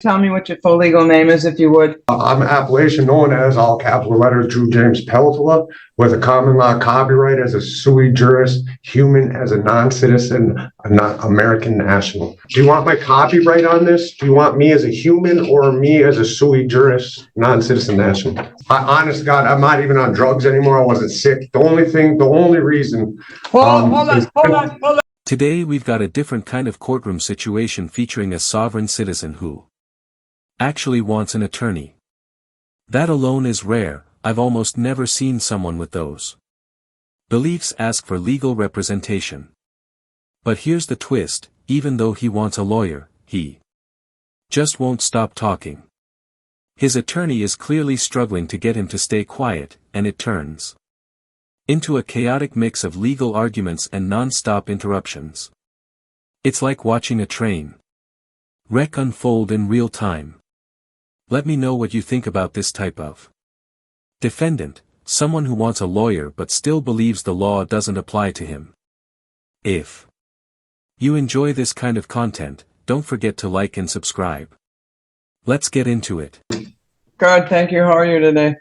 Tell me what your full legal name is, if you would. I'm an appellation known as, all capital letters, Drew James Peltola, with a common law copyright as a sui juris human, as a non-citizen, a non-American national. Do you want my copyright on this? Do you want me as a human or me as a sui juris non-citizen national? Honest to God, I'm not even on drugs anymore. I wasn't sick. The only reason. Hold on. Today we've got a different kind of courtroom situation featuring a sovereign citizen who actually wants an attorney. That alone is rare. I've almost never seen someone with those beliefs ask for legal representation. But here's the twist: even though he wants a lawyer, he just won't stop talking. His attorney is clearly struggling to get him to stay quiet, and it turns into a chaotic mix of legal arguments and non-stop interruptions. It's like watching a train wreck unfold in real time. Let me know what you think about this type of defendant, someone who wants a lawyer but still believes the law doesn't apply to him. If you enjoy this kind of content, don't forget to like and subscribe. Let's get into it. Good, thank you. How are you today?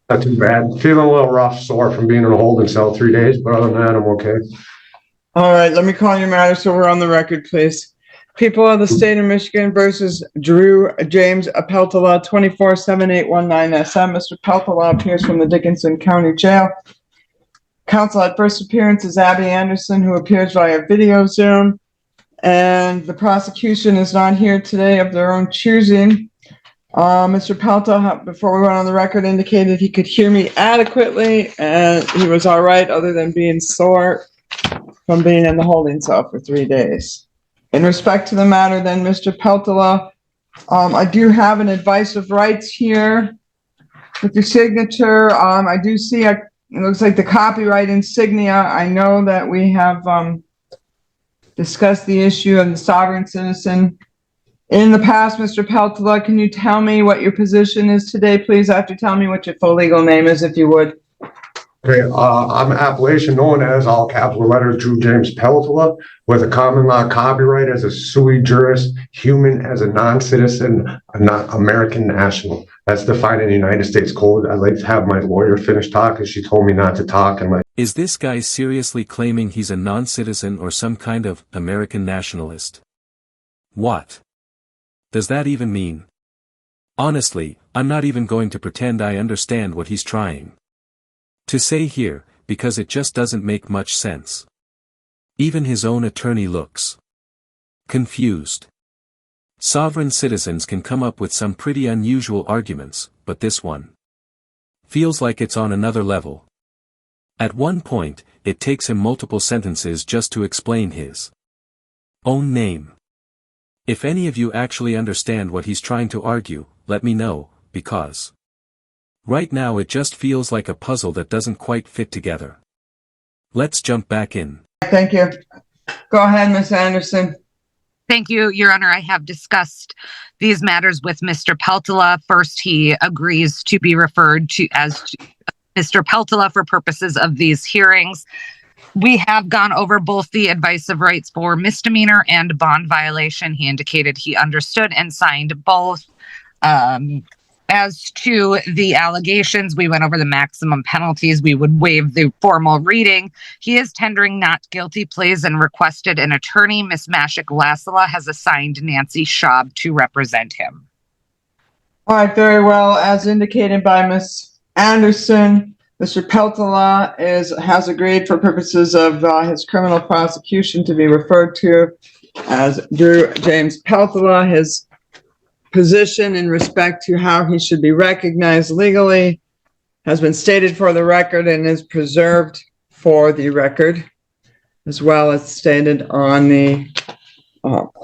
Not too bad. Feeling a little rough, sore from being in a holding cell 3 days, but other than that, I'm okay. All right, let me call your matter so we're on the record, please. People of the state of Michigan versus Drew James Peltola, 247819 SM. Mr. Peltola appears from the Dickinson County Jail. Counsel at first appearance is Abby Anderson, who appears via video Zoom. And the prosecution is not here today of their own choosing. Mr. Peltola, before we went on the record, indicated he could hear me adequately, and he was all right other than being sore from being in the holding cell for 3 days. In respect to the matter, then, Mr. Peltola, I do have an advice of rights here with your signature. I do see it looks like the copyright insignia. I know that we have discussed the issue of the sovereign citizen in the past. Mr. Peltola, can you tell me what your position is today, please? After telling me what your full legal name is, if you would. Okay, I'm an appellation known as, all capital letters, Drew James Peltola, with a common law copyright as a sui juris human, as a non-citizen, a non-American national. That's defined in the United States Code. I'd like to have my lawyer finish talking. She told me not to talk. Is this guy seriously claiming he's a non-citizen or some kind of American nationalist? What does that even mean? Honestly, I'm not even going to pretend I understand what he's trying to say here, because it just doesn't make much sense. Even his own attorney looks confused. Sovereign citizens can come up with some pretty unusual arguments, but this one feels like it's on another level. At one point, it takes him multiple sentences just to explain his own name. If any of you actually understand what he's trying to argue, let me know, because right now it just feels like a puzzle that doesn't quite fit together. Let's jump back in. Thank you. Go ahead, Ms. Anderson. Thank you, Your Honor. I have discussed these matters with Mr. Peltola. First, he agrees to be referred to as Mr. Peltola for purposes of these hearings. We have gone over both the advice of rights for misdemeanor and bond violation. He indicated he understood and signed both. As to the allegations, we went over the maximum penalties. We would waive the formal reading. He is tendering not guilty pleas and requested an attorney. Ms. Mashik Lasala has assigned Nancy Schaub to represent him. All right, very well. As indicated by Ms. Anderson, Mr. Peltola has agreed for purposes of his criminal prosecution to be referred to as Drew James Peltola. His position in respect to how he should be recognized legally has been stated for the record and is preserved for the record, as well as stated on the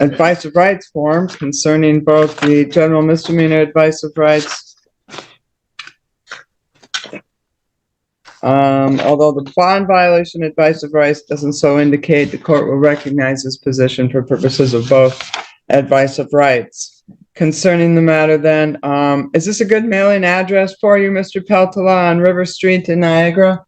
advice of rights form concerning both the general misdemeanor advice of rights. Although the bond violation advice of rights doesn't so indicate, the court will recognize his position for purposes of both advice of rights. Concerning the matter then, is this a good mailing address for you, Mr. Peltola, on River Street in Niagara?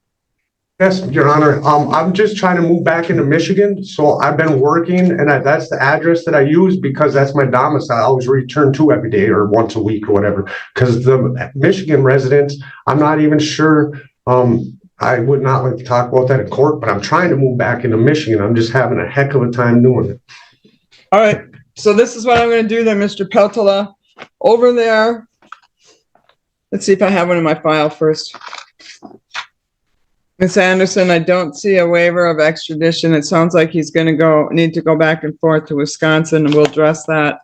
Yes, Your Honor. I'm just trying to move back into Michigan. So I've been working and that's the address that I use because that's my domicile. I always return to every day or once a week or whatever. Because the Michigan residents, I'm not even sure. I would not like to talk about that in court, but I'm trying to move back into Michigan. I'm just having a heck of a time doing it. All right. So this is what I'm going to do then, Mr. Peltola. Over there. Let's see if I have one in my file first. Ms. Anderson, I don't see a waiver of extradition. It sounds like he's going to need to go back and forth to Wisconsin, and we'll address that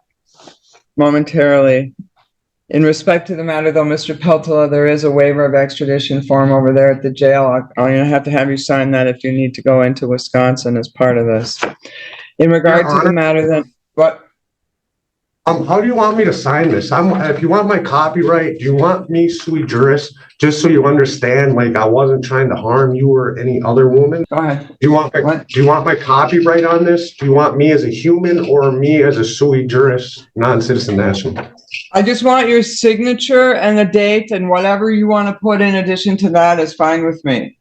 momentarily. In respect to the matter, though, Mr. Peltola, there is a waiver of extradition form over there at the jail. I'm going to have to have you sign that if you need to go into Wisconsin as part of this. In regard to the matter, then, what? How do you want me to sign this? If you want my copyright, do you want me sui juris, just so you understand, like I wasn't trying to harm you or any other woman? Go ahead. Do you want my copyright on this? Do you want me as a human or me as a sui juris non-citizen national? I just want your signature and the date, and whatever you want to put in addition to that is fine with me.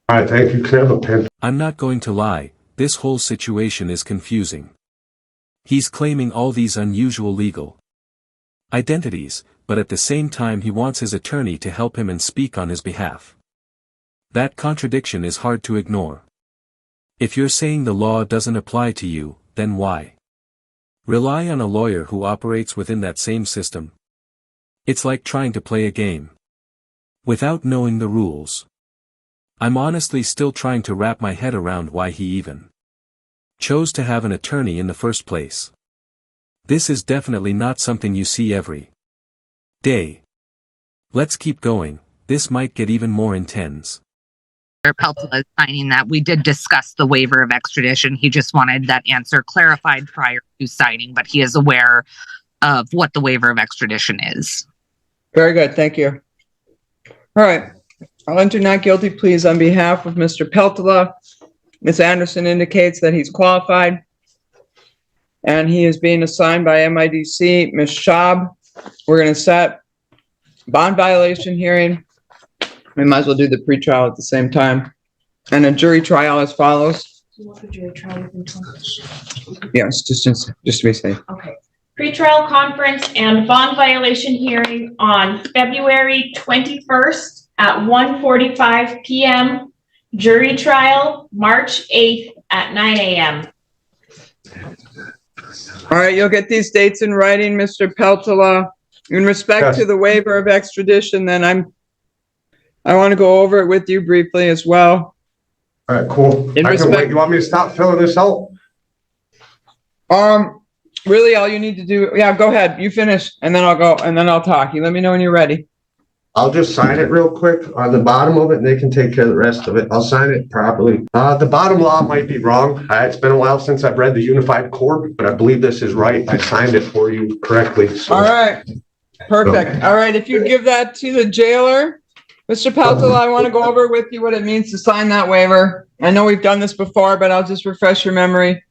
All right, thank you. Can I have a pen? I'm not going to lie, this whole situation is confusing. He's claiming all these unusual legal identities, but at the same time he wants his attorney to help him and speak on his behalf. That contradiction is hard to ignore. If you're saying the law doesn't apply to you, then why rely on a lawyer who operates within that same system? It's like trying to play a game without knowing the rules. I'm honestly still trying to wrap my head around why he even chose to have an attorney in the first place. This is definitely not something you see every day. Let's keep going, this might get even more intense. Peltola is signing that. We did discuss the waiver of extradition. He just wanted that answer clarified prior to signing, but he is aware of what the waiver of extradition is. Very good, thank you. All right, I'll enter not guilty pleas on behalf of Mr. Peltola. Ms. Anderson indicates that he's qualified and he is being assigned by MIDC. Ms. Schaub, we're going to set bond violation hearing. We might as well do the pretrial at the same time. And a jury trial as follows. You want the jury trial within 20? Yes, just to be safe. Okay. Pretrial conference and bond violation hearing on February 21st at 1:45 p.m. Jury trial, March 8th at 9 a.m. All right, you'll get these dates in writing, Mr. Peltola. In respect to the waiver of extradition, then I want to go over it with you briefly as well. All right, cool. I can wait. You want me to stop filling this out? Really, all you need to do, yeah, go ahead. You finish, and then I'll go, and then I'll talk. You let me know when you're ready. I'll just sign it real quick on the bottom of it and they can take care of the rest of it. I'll sign it properly. The bottom law might be wrong. It's been a while since I've read the Unified Court, but I believe this is right. I signed it for you correctly. So. All right. Perfect. All right. If you give that to the jailer, Mr. Peltola, I want to go over with you what it means to sign that waiver. I know we've done this before, but I'll just refresh your memory.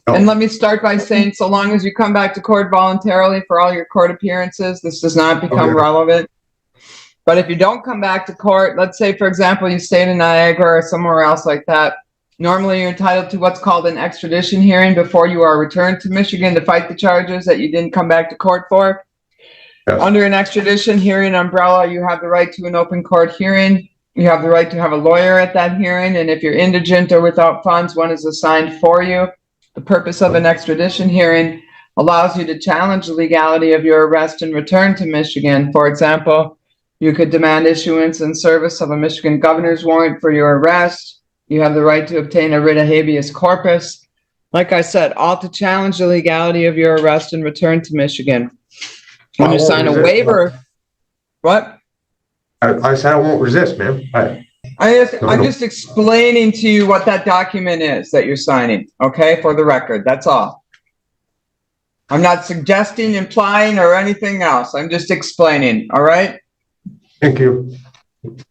And let me start by saying, so long as you come back to court voluntarily for all your court appearances, this does not become relevant. But if you don't come back to court, let's say, for example, you stayed in Niagara or somewhere else like that, normally you're entitled to what's called an extradition hearing before you are returned to Michigan to fight the charges that you didn't come back to court for. Yes. Under an extradition hearing umbrella, you have the right to an open court hearing. You have the right to have a lawyer at that hearing. And if you're indigent or without funds, one is assigned for you. The purpose of an extradition hearing allows you to challenge the legality of your arrest and return to Michigan. For example, you could demand issuance and service of a Michigan governor's warrant for your arrest. You have the right to obtain a writ of habeas corpus. Like I said, all to challenge the legality of your arrest and return to Michigan. When you sign a waiver, what? I said I won't resist, man. I'm just explaining to you what that document is that you're signing, okay, for the record. That's all. I'm not suggesting, implying, or anything else. I'm just explaining, all right? Thank you.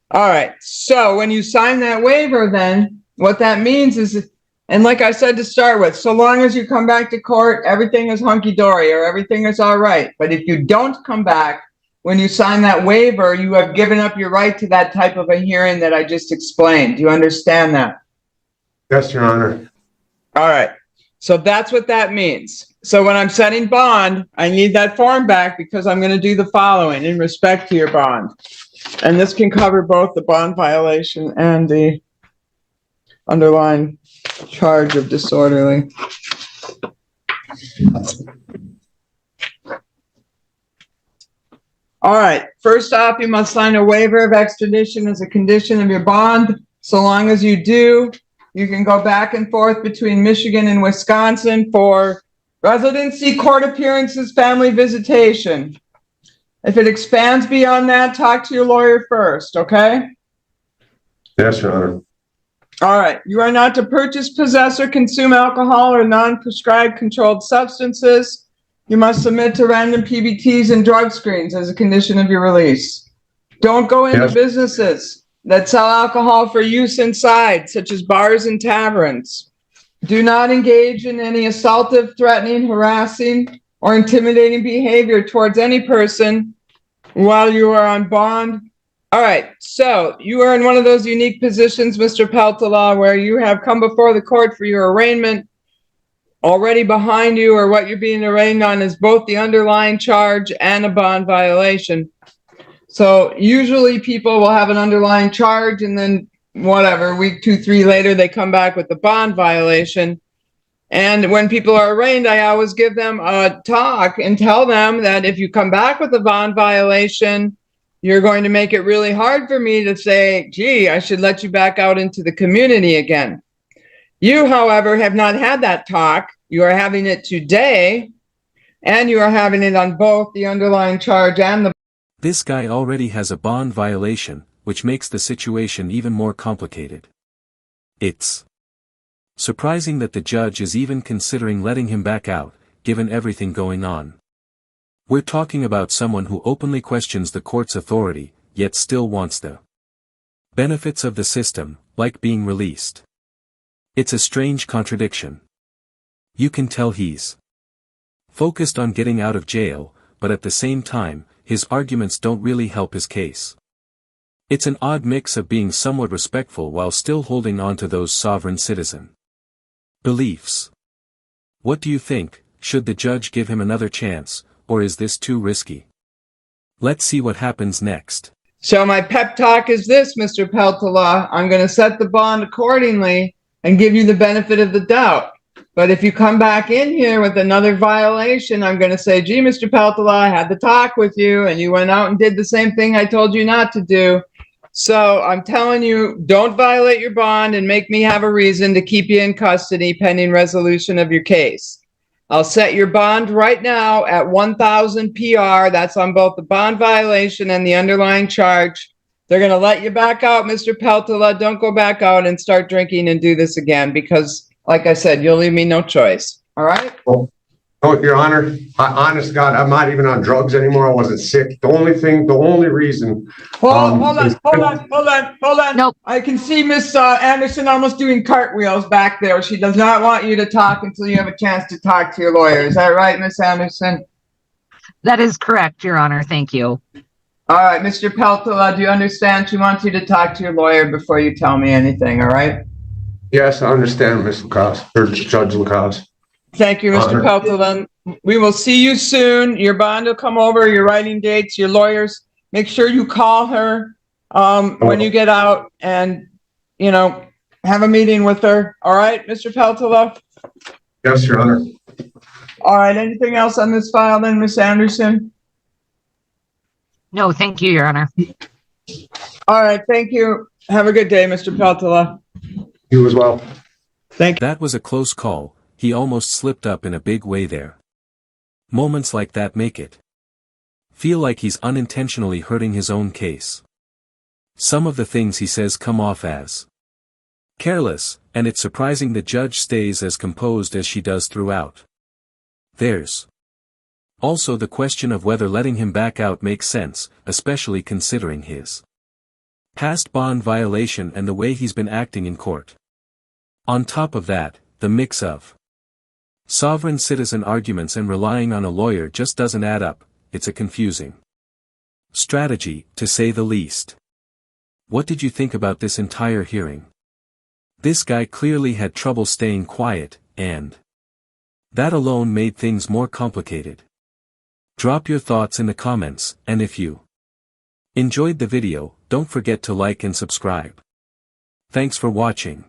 All right. So when you sign that waiver, then what that means is, and like I said to start with, so long as you come back to court, everything is hunky-dory or everything is all right. But if you don't come back, when you sign that waiver, you have given up your right to that type of a hearing that I just explained. Do you understand that? Yes, Your Honor. All right. So that's what that means. So when I'm setting bond, I need that form back because I'm going to do the following in respect to your bond. And this can cover both the bond violation and the underlying charge of disorderly. All right. First off, you must sign a waiver of extradition as a condition of your bond. So long as you do, you can go back and forth between Michigan and Wisconsin for residency, court appearances, family visitation. If it expands beyond that, talk to your lawyer first, okay? Yes, Your Honor. All right. You are not to purchase, possess, or consume alcohol or non-prescribed controlled substances. You must submit to random PBTs and drug screens as a condition of your release. Don't go into businesses that sell alcohol for use inside, such as bars and taverns. Do not engage in any assaultive, threatening, harassing, or intimidating behavior towards any person while you are on bond. All right, so you are in one of those unique positions, Mr. Peltola, where you have come before the court for your arraignment. Already behind you, or what you're being arraigned on, is both the underlying charge and a bond violation. So usually people will have an underlying charge and then whatever, week 2, 3 later, they come back with the bond violation. And when people are arraigned, I always give them a talk and tell them that if you come back with a bond violation, you're going to make it really hard for me to say, gee, I should let you back out into the community again. You, however, have not had that talk. You are having it today, and you are having it on both the underlying charge and the... This guy already has a bond violation, which makes the situation even more complicated. It's surprising that the judge is even considering letting him back out, given everything going on. We're talking about someone who openly questions the court's authority, yet still wants the benefits of the system, like being released. It's a strange contradiction. You can tell he's focused on getting out of jail, but at the same time, his arguments don't really help his case. It's an odd mix of being somewhat respectful while still holding on to those sovereign citizen beliefs. What do you think? Should the judge give him another chance, or is this too risky? Let's see what happens next. So my pep talk is this, Mr. Peltola. I'm going to set the bond accordingly and give you the benefit of the doubt. But if you come back in here with another violation, I'm going to say, gee, Mr. Peltola, I had the talk with you, and you went out and did the same thing I told you not to do. So I'm telling you, don't violate your bond and make me have a reason to keep you in custody pending resolution of your case. I'll set your bond right now at 1,000 PR. That's on both the bond violation and the underlying charge. They're going to let you back out, Mr. Peltola. Don't go back out and start drinking and do this again because, like I said, you'll leave me no choice. All right? Oh, Your Honor, honest to God, I'm not even on drugs anymore. I wasn't sick. The only reason. Hold on. Nope. I can see Miss Anderson almost doing cartwheels back there. She does not want you to talk until you have a chance to talk to your lawyer. Is that right, Miss Anderson? That is correct, Your Honor. Thank you. All right, Mr. Peltola, do you understand? She wants you to talk to your lawyer before you tell me anything, all right? Yes, I understand, Ms. Lacoste, or Judge Lacoste. Thank you, Mr. Peltola. We will see you soon. Your bond will come over, your writing dates, your lawyers. Make sure you call her when you get out and, you know, have a meeting with her. All right, Mr. Peltola? Yes, Your Honor. All right, anything else on this file then, Miss Anderson? No, thank you, Your Honor. All right, thank you. Have a good day, Mr. Peltola. You as well. Thank you. That was a close call. He almost slipped up in a big way there. Moments like that make it feel like he's unintentionally hurting his own case. Some of the things he says come off as careless, and it's surprising the judge stays as composed as she does throughout. There's also the question of whether letting him back out makes sense, especially considering his past bond violation and the way he's been acting in court. On top of that, the mix of sovereign citizen arguments and relying on a lawyer just doesn't add up. It's a confusing strategy, to say the least. What did you think about this entire hearing? This guy clearly had trouble staying quiet, and that alone made things more complicated. Drop your thoughts in the comments, and if you enjoyed the video, don't forget to like and subscribe. Thanks for watching.